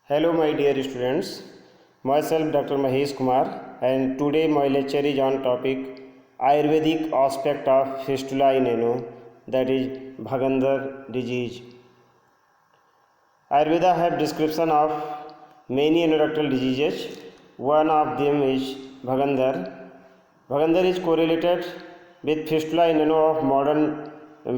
Hello, my dear students. Myself, Dr. Mahesh Kumar, and today my lecture is on topic Ayurvedic aspect of fistula in ano, that is Bhagandar disease. Ayurveda have description of many anatomical diseases. One of them is Bhagandar. Bhagandar is correlated with fistula in ano of modern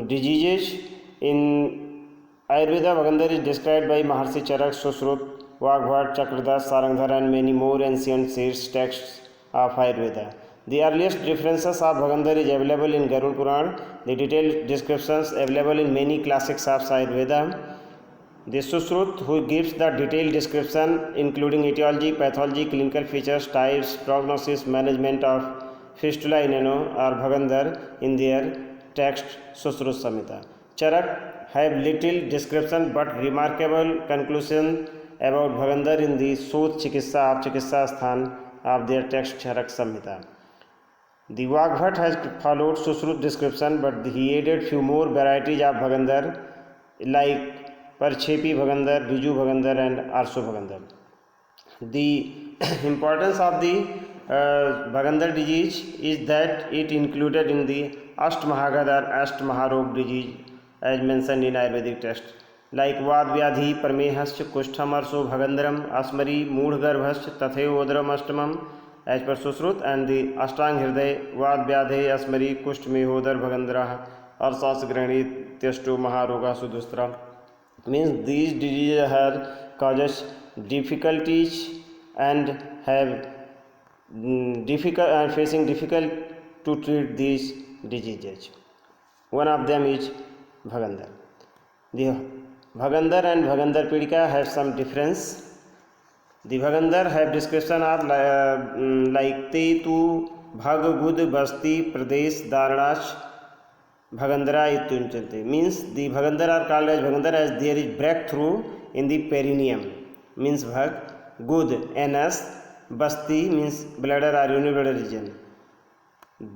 diseases. In Ayurveda, Bhagandar is described by Maharshi Charak, Sushrut, Vagbhat, Chakradas, Sarangdhar, and many more ancient texts of Ayurveda. The earliest references of Bhagandar is available in Garud Puran. The detailed descriptions available in many classics of Ayurveda. The Sushrut, who gives the detailed description including etiology, pathology, clinical features, types, prognosis, management of fistula in ano or Bhagandar in their text Sushrut Samhita. Charak have little description but remarkable conclusion about Bhagandar in the Sooth Chikitsa of Chikitsa Sthan of their text Charak Samhita. The Vagbhat has followed Sushrut description but he added few more varieties of Bhagandar like Parchepi Bhagandar, Riju Bhagandar and Arso Bhagandar. The importance of the Bhagandar disease is that it included in the Ashtmahagad or Ashtmaharog disease as mentioned in Ayurvedic text like Vad Vyadhi Parmehascha Kushtham Arso Bhagandram Asmari Moodhgarbhascha Tatheo Odram Ashtamam as per Sushrut and the Ashtang Hriday Vad Vyadhe Asmari Kushtmehodar Bhagandra Arsas Granit Testo Maharoga Sudustra means these diseases have causes difficulties and have facing difficult to treat these diseases. One of them is Bhagandar. The Bhagandar and Bhagandar Pidika have some difference. The Bhagandar have description of like Te Tu Bhag Gud Basti Pradesh Daranash Bhagandara Ityunchante means the Bhagandar are called as Bhagandar as there is breakthrough in the perineum means Bhag, Gud, anus, Basti means bladder or unibladder region.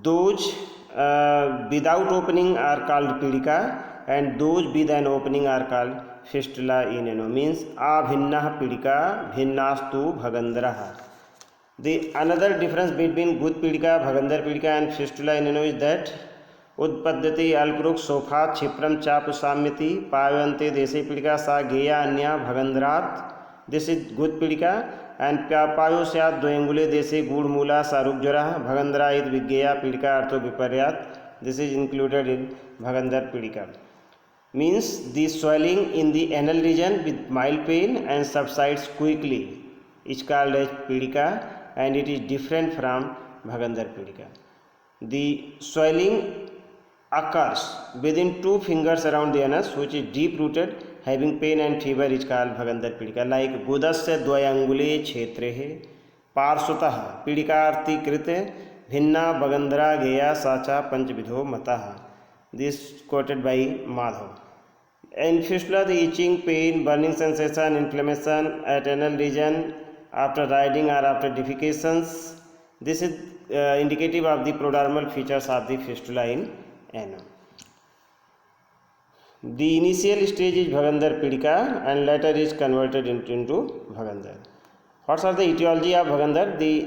Those without opening are called Pidika and those with an opening are called fistula in ano means abhinnah Pidika bhinnastu Bhagandara. The another difference between Gud Pidika, Bhagandar Pidika and fistula in ano is that उत्पद्यते अल्परुक sofa क्षिप्रम चाप साम्यति पायवंते देशे पीड़िका सा गेया अन्या भगंधरात this is गुद पीड़िका and पायो स्यात् द्वयंगुले देशे गूढ़मूला सारुग्ज्वरा भगंधरा इद विज्ञेया पीड़िका अर्थो विपर्यात दिस इज इंक्लूडेड इन भगंधर पीड़िका means the swelling in the anal region with mild pain and subsides quickly is called as pidika and it is different from bhagandar pidika. The swelling occurs within 2 fingers around the anus which is deep rooted having pain and fever is called bhagandar pidika like gudasya dvayangule kshetre parshutah pidikarti krite bhinna bhagandra geya sacha panchvidho matah. This quoted by Madhav. In fistula the itching, pain, burning sensation, inflammation at anal region after riding or after defecations. This is indicative of the prodromal features of the fistula in ano. The initial stage is Bhagandar Pidika and later is converted into Bhagandar. What are the etiology of Bhagandar? The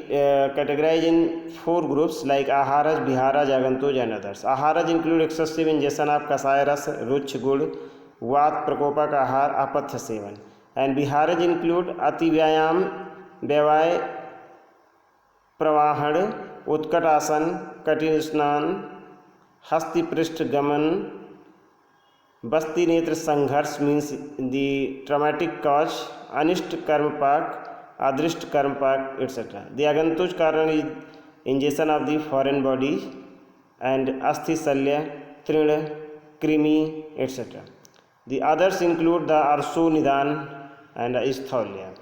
categorized in 4 groups like Aharas, Biharas, Agantuj and others. Aharas include excessive ingestion of kasaya ras, ruch, gud, vat, prakopak ahar, apathya sevan. And Biharas include Ati Vyayam, Vyavay, Pravahad, Utkat Asan, Katin Snan, Hasti Pristh Gaman, Basti Netra Sangharsh means the traumatic cause, Anisht Karmapak, Adrisht Karmapak, etc. The Agantuj Karan is ingestion of the foreign body and Asthi Salya, Trina, Krimi, etc. The others include the Arso Nidan and Istholya.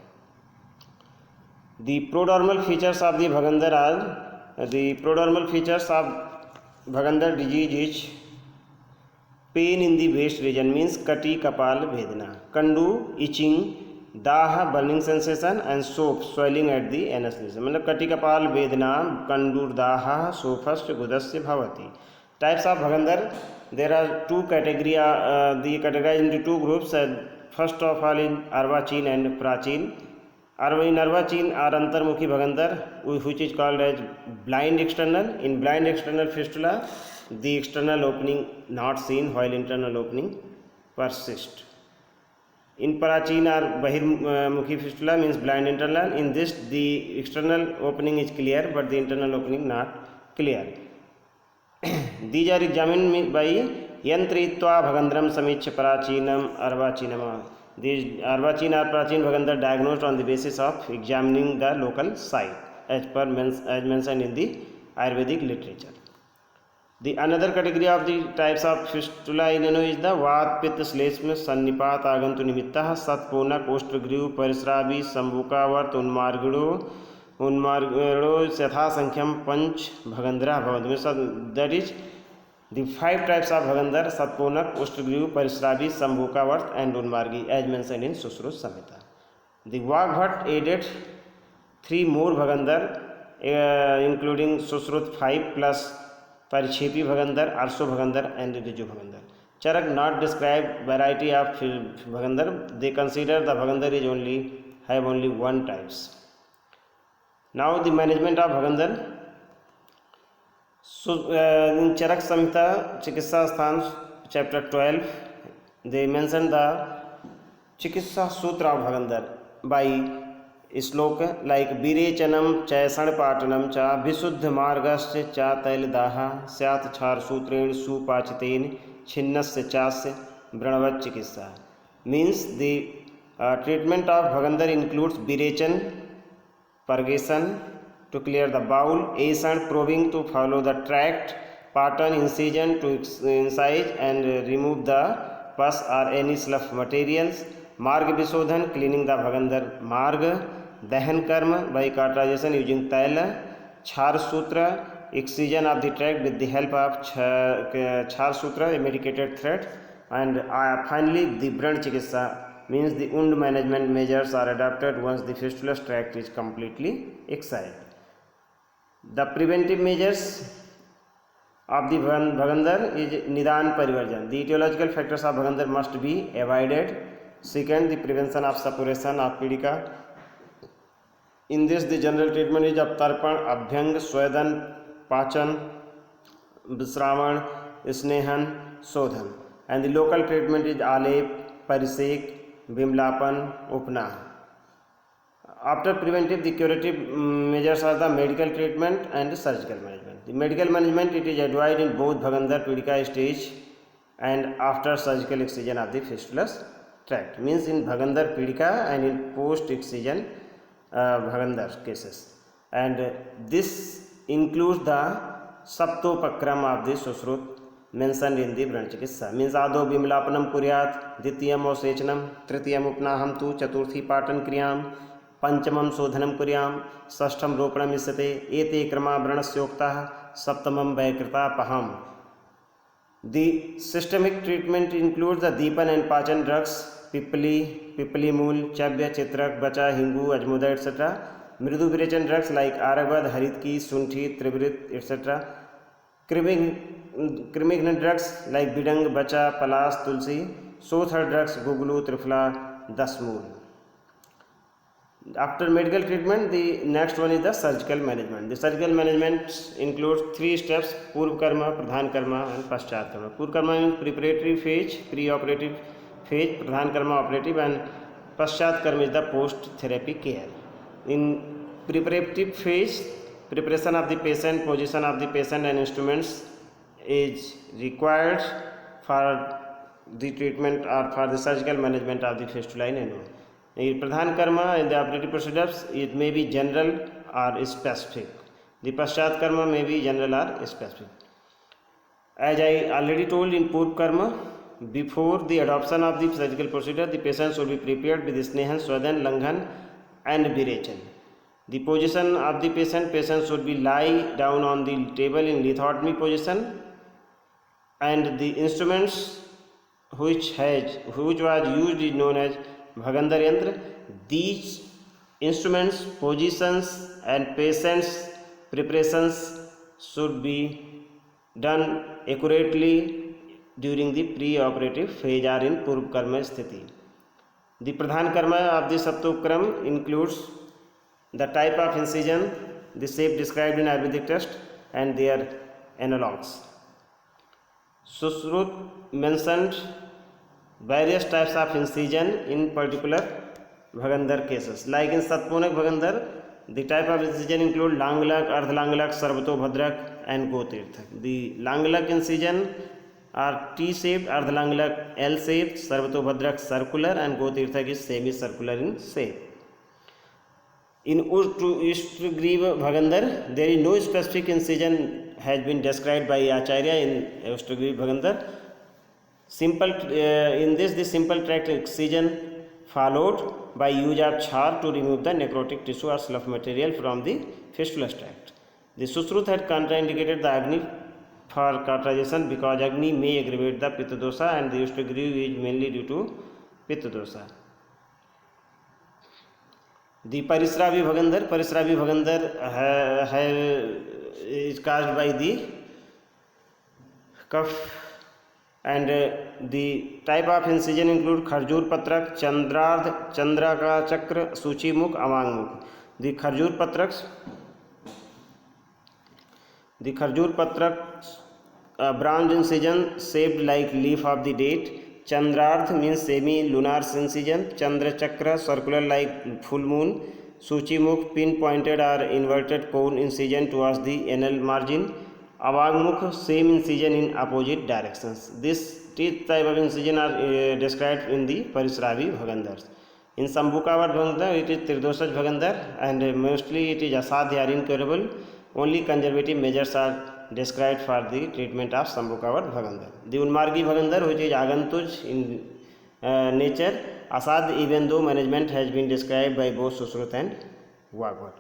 The prodromal features of the Bhagandar are the prodromal features of Bhagandar disease is pain in the waist region means kati kapal vedana, kandu itching, daha burning sensation and soap swelling at the anus region. मतलब kati kapal vedana, kandur daha, sophast gudasya bhavati. Types of Bhagandar there are 2 category. The categorized into 2 groups. first of all in Arvachin and Prachin. In Arvachin are antarmukhi bhagandar, which is called as blind external. In blind external fistula, the external opening not seen while internal opening persist. In Parachin or Bahirmukhi fistula means blind internal. In this, the external opening is clear, but the internal opening not clear. These are examined by Yantritva Bhagandram Samich Parachinam Arvachinam. These Arvachin or Prachin Bhagandar diagnosed on the basis of examining the local site, as mentioned in the Ayurvedic literature. The another category of the types of fistula in ano is the Vat Pitta Sleshma Sannipat Agantu Nimittah Satpona Kostragriv Parisravi Sambukavat Unmargado Satha Sankham Panch Bhagandra Bhavadmi. That is the 5 types of Bhagandar Satponak, Kostragriv, Parisravi, Sambukavat and Unmargi as mentioned in Sushrut Samhita. The Vagbhat added 3 more Bhagandar including Sushrut 5 plus Parichepi Bhagandar, Arso Bhagandar and Riju Bhagandar. Charak not describe variety of Bhagandar. They consider the Bhagandar is have only 1 types. Now the management of Bhagandar. So in Charak Samhita, Chikitsa Sthan, chapter 12, they mention the Chikitsa Sutra of Bhagandar by श्लोक like विरेचनम चैषण पाटनम चा विशुद्ध मार्गस्य चा तैलदाह स्यात् क्षार सूत्रेण सुपाचितेन छिन्नस्य चास्य व्रणवत् चिकित्सा. Means the treatment of Bhagandar includes virechana, purgation to clear the bowel, ashan probing to follow the tract, patan incision to incise and remove the pus or any slough materials, marg visodhan cleaning the Bhagandar marg, dahan karma by cauterization using taila, chhar sutra excision of the tract with the help of chhar sutra, a medicated thread, and finally the Vran Chikitsa means the wound management measures are adopted once the fistulous tract is completely excised. The preventive measures of the Bhagandar is Nidan Parivarjan. The etiological factors of Bhagandar must be avoided. Second, the prevention of suppuration of Pidika. In this, the general treatment is of Tarpan, Abhyang, Swedan, Pachan, Visravan, Snehan, Sodhan. And the local treatment is Alep, Parisek, Vimlapan, Upna. After preventive, the curative measures are the medical treatment and the surgical management. The medical management, it is advised in both Bhagandar Pidika stage and after surgical excision of the fistulous tract. Means in Bhagandar Pidika and in post excision Bhagandar cases. And this includes the Saptopakram of the Sushrut mentioned in the Vran Chikitsa. Means Ado Bimlapanam Kuryat, Ditiyam Osechanam, Tritiyam Upnaham tu, Chaturthi Patan Kriyam, Panchamam Sodhanam Kuryam, Sashtam Ropanam Isyate, Ete Krama Vranasyokta, Saptamam Vaikrita Paham. The systemic treatment includes the Deepan and Pachan drugs, Pipali, Pipalimul, Chabya, Chitrak, Bacha, Hingu, Ajmuda, etc. Mridu Virechana drugs like Aravad, Haritki, Sunthi, Tribrit, etc. Cremignon drugs like Bidang, Bacha, Palas, Tulsi. Sothar drugs, Gugulu, Trifla, Dasmul. After medical treatment, the next one is the surgical management. The surgical management includes 3 steps: Purv Karma, Pradhan Karma and Paschat Karma. Purv Karma means preparatory phase, pre-operative phase, Pradhan Karma operative, and Paschat Karma is the post-therapy care. In preparative phase, preparation of the patient, position of the patient and instruments is required for the treatment or for the surgical management of the fistula in ano. In Pradhan Karma in the operative procedures, it may be general or specific. The Paschat Karma may be general or specific. As I already told in Purv Karma, before the adoption of the surgical procedure, the patient should be prepared with Snehan, Swadan, Langhan and Virechana. The position of the patient should be lie down on the table in lithotomy position, and the instruments which was used is known as Bhagandar Yantra. These instruments, positions and patients' preparations should be done accurately during the pre-operative phase or in Purv Karma Sthiti. The Pradhan Karma of the Saptokram includes the type of incision, the shape described in Ayurvedic text, and their analogues. Sushrut mentioned various types of incision in particular Bhagandar cases. Like in Satponak Bhagandar, the type of incision include Langlak, Ardhalangulak, Sarvatobhadrak, and Gotirthak. The Langlak incision are T-shaped, Ardhalangulak L-shaped, Sarvatobhadrak circular, and Gotirthak is semicircular in shape. In Ushtagriva Bhagandar, there is no specific incision has been described by Acharya in Ushtagriva Bhagandar. In this, the simple tract excision followed by use of char to remove the necrotic tissue or slough material from the fistulous tract. The Sushrut had contraindicated the Agni for cauterization because Agni may aggravate the Pitta dosha, and the Ushtagriva is mainly due to Pitta dosha. The Parisravi Bhagandar is caused by the cough, and the type of incision include Kharjur Patrak, Chandrardh, Chandraka Chakra, Suchi Mukh, Amang Mukh. The Kharjur Patrak bronze incision shaped like leaf of the date. Chandrardh means semi-lunar incision. Chandra Chakra circular like full moon. Suchi Mukh pin-pointed or inverted cone incision towards the anal margin. Avagmukh same incision in opposite directions. This teeth type of incision are described in the Parisravi Bhagandars. In Sambhukavat Bhagandar, it is Tirdoshaj Bhagandar, and mostly it is asadhya, incurable. Only conservative measures are described for the treatment of Sambhukavat Bhagandar. The Unmargi Bhagandar, which is agantuj in nature, asad, even though management has been described by both Sushrut and Vagbhat.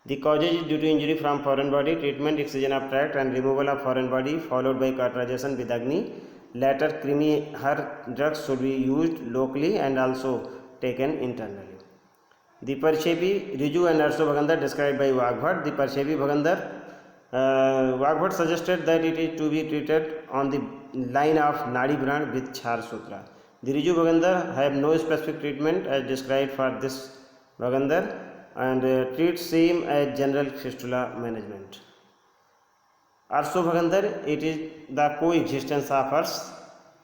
The causes is due to injury from foreign body, treatment, excision of tract, and removal of foreign body, followed by cauterization with Agni. Later, Krimi-har drugs should be used locally and also taken internally. The Parshepi, Riju, and Arso Bhagandar described by Vagbhat. The Parshepi Bhagandar, Vagbhat suggested that it is to be treated on the line of Nadi Brand with Char Sutra. The Riju Bhagandar have no specific treatment as described for this Bhagandar, and treats same as general fistula management. Arso Bhagandar, it is the coexistence of Ars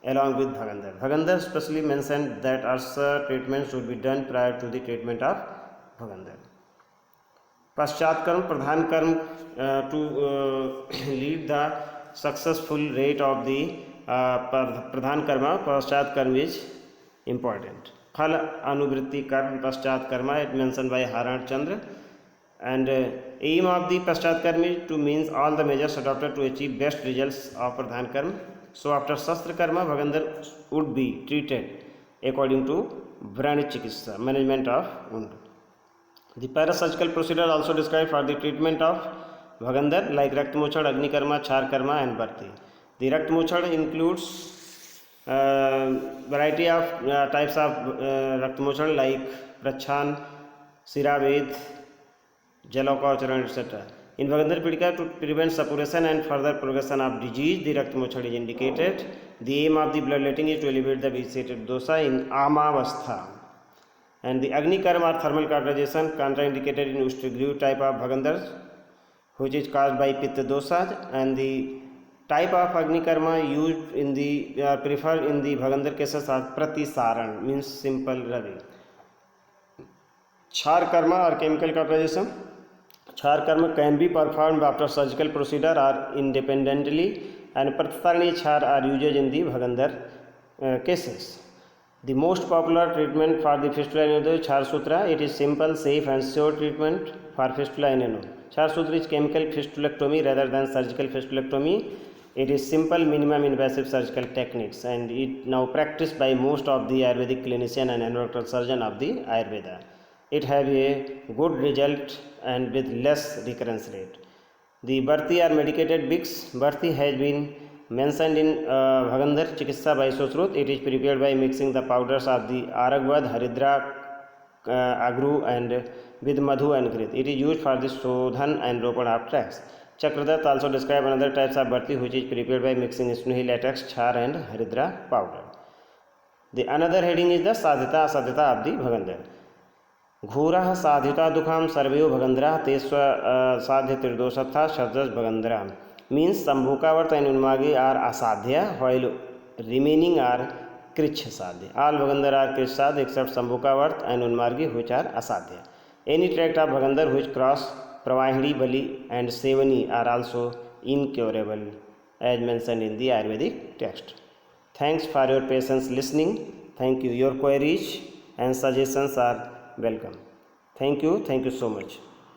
along with Bhagandar. Bhagandar specially mentioned that Arsa treatment should be done prior to the treatment of Bhagandar. Paschat Karm, Pradhan Karm to lead the successful rate of the Pradhan Karma, Paschat Karm is important. Phal Anuvritti Karma, Paschat Karma, it mentioned by Haran Chandra. And aim of the Paschat Karma is to means all the measures adopted to achieve best results of Pradhan Karma. So after Shastra Karma, Bhagandar would be treated according to Vrani Chikitsa, management of wound. The parasurgical procedure also described for the treatment of Bhagandar, like Raktmochad, Agni Karma, Char Karma, and Bharti. The Raktmochad includes variety of types of Raktmochad like Prachan, Siraved, Jalokaucharan, etc. In Bhagandar Pidika, to prevent suppuration and further progression of disease, the Raktmochad is indicated. The aim of the bloodletting is to elevate the vitiated dosha in Amavastha. And the Agni Karma or thermal cauterization contraindicated in Ushtagriva type of Bhagandar, which is caused by Pitta dosha, and the type of Agni Karma used in the preferred in the Bhagandar cases are Pratisaran, means simple rubbing. Char Karma or chemical cauterization. Char Karma can be performed after surgical procedure or independently, and Pratisarani Char are used in the Bhagandar cases. The most popular treatment for the fistula is Char Sutra. It is simple, safe, and sure treatment for fistula in ano. Char Sutra is chemical fistulectomy rather than surgical fistulectomy. It is simple, minimum invasive surgical techniques, and it now practiced by most of the Ayurvedic clinician and endocrine surgeon of the Ayurveda. It have a good result and with less recurrence rate. The Bharti or medicated Vicks. Bharti has been mentioned in Bhagandar Chikitsa by Sushrut. It is prepared by mixing the powders of the Aragvad, Haridra, Agru, and with Madhu and Grit. It is used for the Sodhan and Ropan of tracts. Chakradat also describe another types of Bharti, which is prepared by mixing Snuhi latex, Char, and Haridra powder. The another heading is the sadhyata asadhyata of the Bhagandar. घूरः साध्युता दुखाम सर्वयो भगंधरा ते साध्य त्रिदोषथा शब्दस भगंधरा means Sambhukavarta and Unmagi are asadhya while remaining are krichha sadhya. All Bhagandar are krichha sadhya except Sambhukavarta and Unmargi which are asadhya. Any tract of Bhagandar which cross Pravahini, Bali and Sevani are also incurable as mentioned in the Ayurvedic text. Thanks for your patience listening. Thank you. Your queries and suggestions are welcome. Thank you so much.